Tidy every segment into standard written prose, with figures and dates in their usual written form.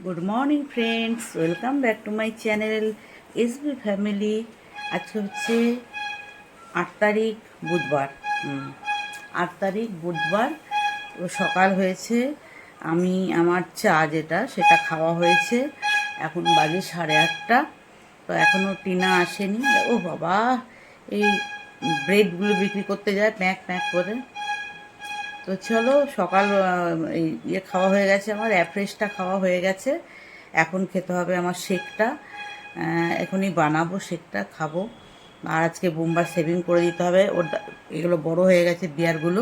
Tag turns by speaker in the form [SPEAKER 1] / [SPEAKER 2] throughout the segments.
[SPEAKER 1] Good morning friends, welcome back to my channel SB family. আজকে হচ্ছে 8 তারিখ বুধবার। 8 তারিখ বুধবার তো সকাল হয়েছে। আমি আমার চা সেটা খাওয়া হয়েছে। এখন বাজে 8:30। তো এখনও টিনা আসেনি। ও বাবা, এই ব্রেডগুলো বিক্রি করতে যায় প্যাঁক প্যাঁক করে। তো চলো, সকাল খাওয়া হয়ে গেছে, আমার অ্যাফ্রেশটা খাওয়া হয়ে গেছে। এখন খেতে হবে আমার শেকটা। এখনই বানাবো, শেকটা খাবো। আর আজকে বোম্বার শেভিং করে দিতে হবে। এগুলো বড় হয়ে গেছে বিয়ারগুলো,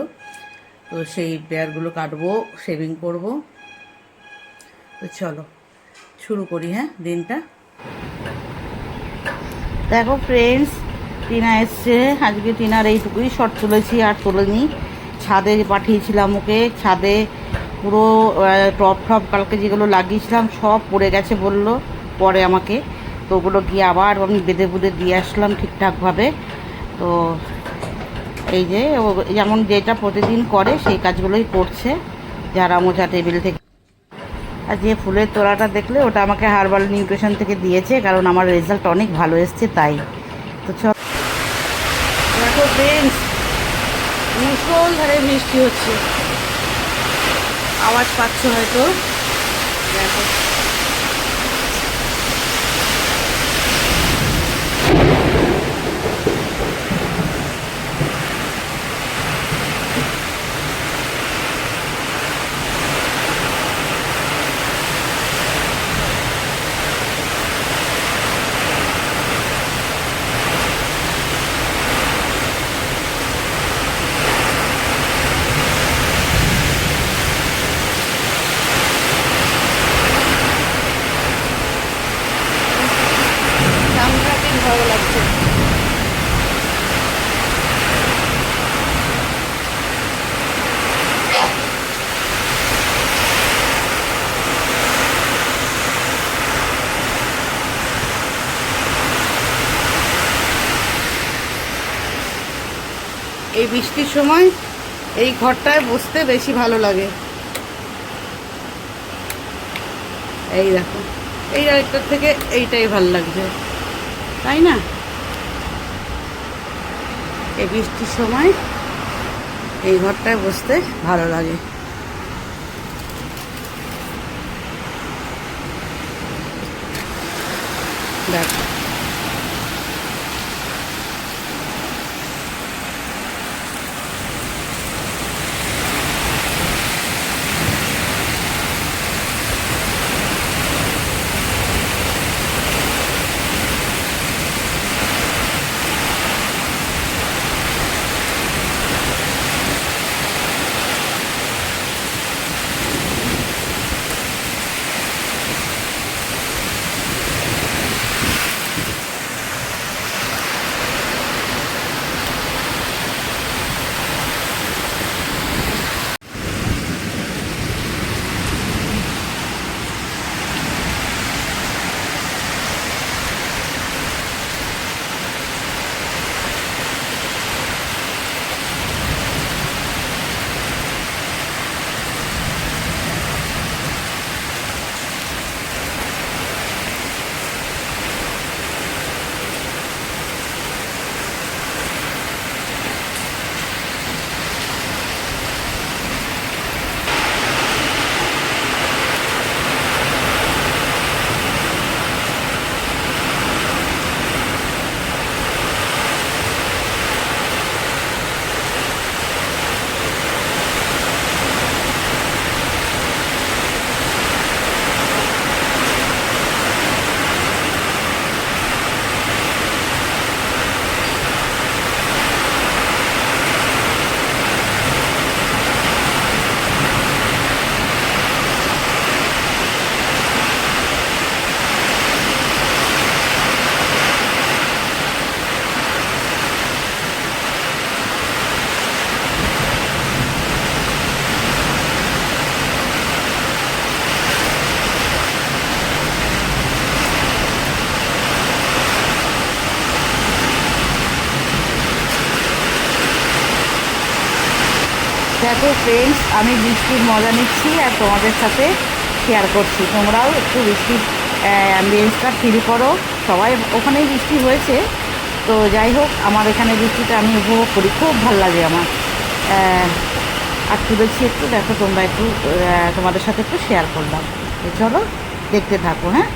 [SPEAKER 1] তো সেই বিয়ারগুলো কাটবো, শেভিং করব। তো চলো শুরু করি, হ্যাঁ, দিনটা। দেখো ফ্রেন্ডস, টিনা এসছে। আজকে টিনার এইটুকুই শর্ট তুলেছি, আর তুলিনি। ছাদে পাঠিয়েছিলাম ওকে, ছাদে পুরো টপ টপ কালকে যেগুলো লাগিয়েছিলাম সব পড়ে গেছে বললো পরে আমাকে। তো ওগুলো গিয়ে আবার আমি বেঁধে বুঁধে দিয়ে আসলাম ঠিকঠাকভাবে। তো এই যে ও যেমন যেটা প্রতিদিন করে সেই কাজগুলোই করছে, যারা মোছা টেবিল থেকে। আর যে ফুলের তোড়াটা দেখলে, ওটা আমাকে হার্বাল নিউট্রিশন থেকে দিয়েছে, কারণ আমার রেজাল্ট অনেক ভালো এসছে তাই। তো চল, দেখো ফ্রেন্ডস, মুষলধারে বৃষ্টি হচ্ছে, আওয়াজ পাচ্ছ হয়তো। দেখো, সাংঘাতিক ভালো লাগছে। এই বৃষ্টির সময় এই ঘরটায় বসতে বেশি ভালো লাগে। এই দেখো, এই আরেকটার থেকে এইটাই ভালো লাগছে, তাই না? এই বৃষ্টির সময় এই ঘরটায় বসতে ভালো লাগে। দেখো, দেখো ফ্রেন্ডস, আমি বৃষ্টির মজা নিচ্ছি আর তোমাদের সাথে শেয়ার করছি। তোমরাও একটু বৃষ্টির অ্যাম্বিয়েন্সটা ফিল করো। সবাই ওখানেই বৃষ্টি হয়েছে, তো যাই হোক আমার এখানে বৃষ্টিটা আমি উপভোগ করি, খুব ভালো লাগে আমার। আর তুলেছি একটু, দেখো তোমরা একটু তোমাদের সাথে একটু শেয়ার করলাম। চলো দেখতে থাকো। হ্যাঁ,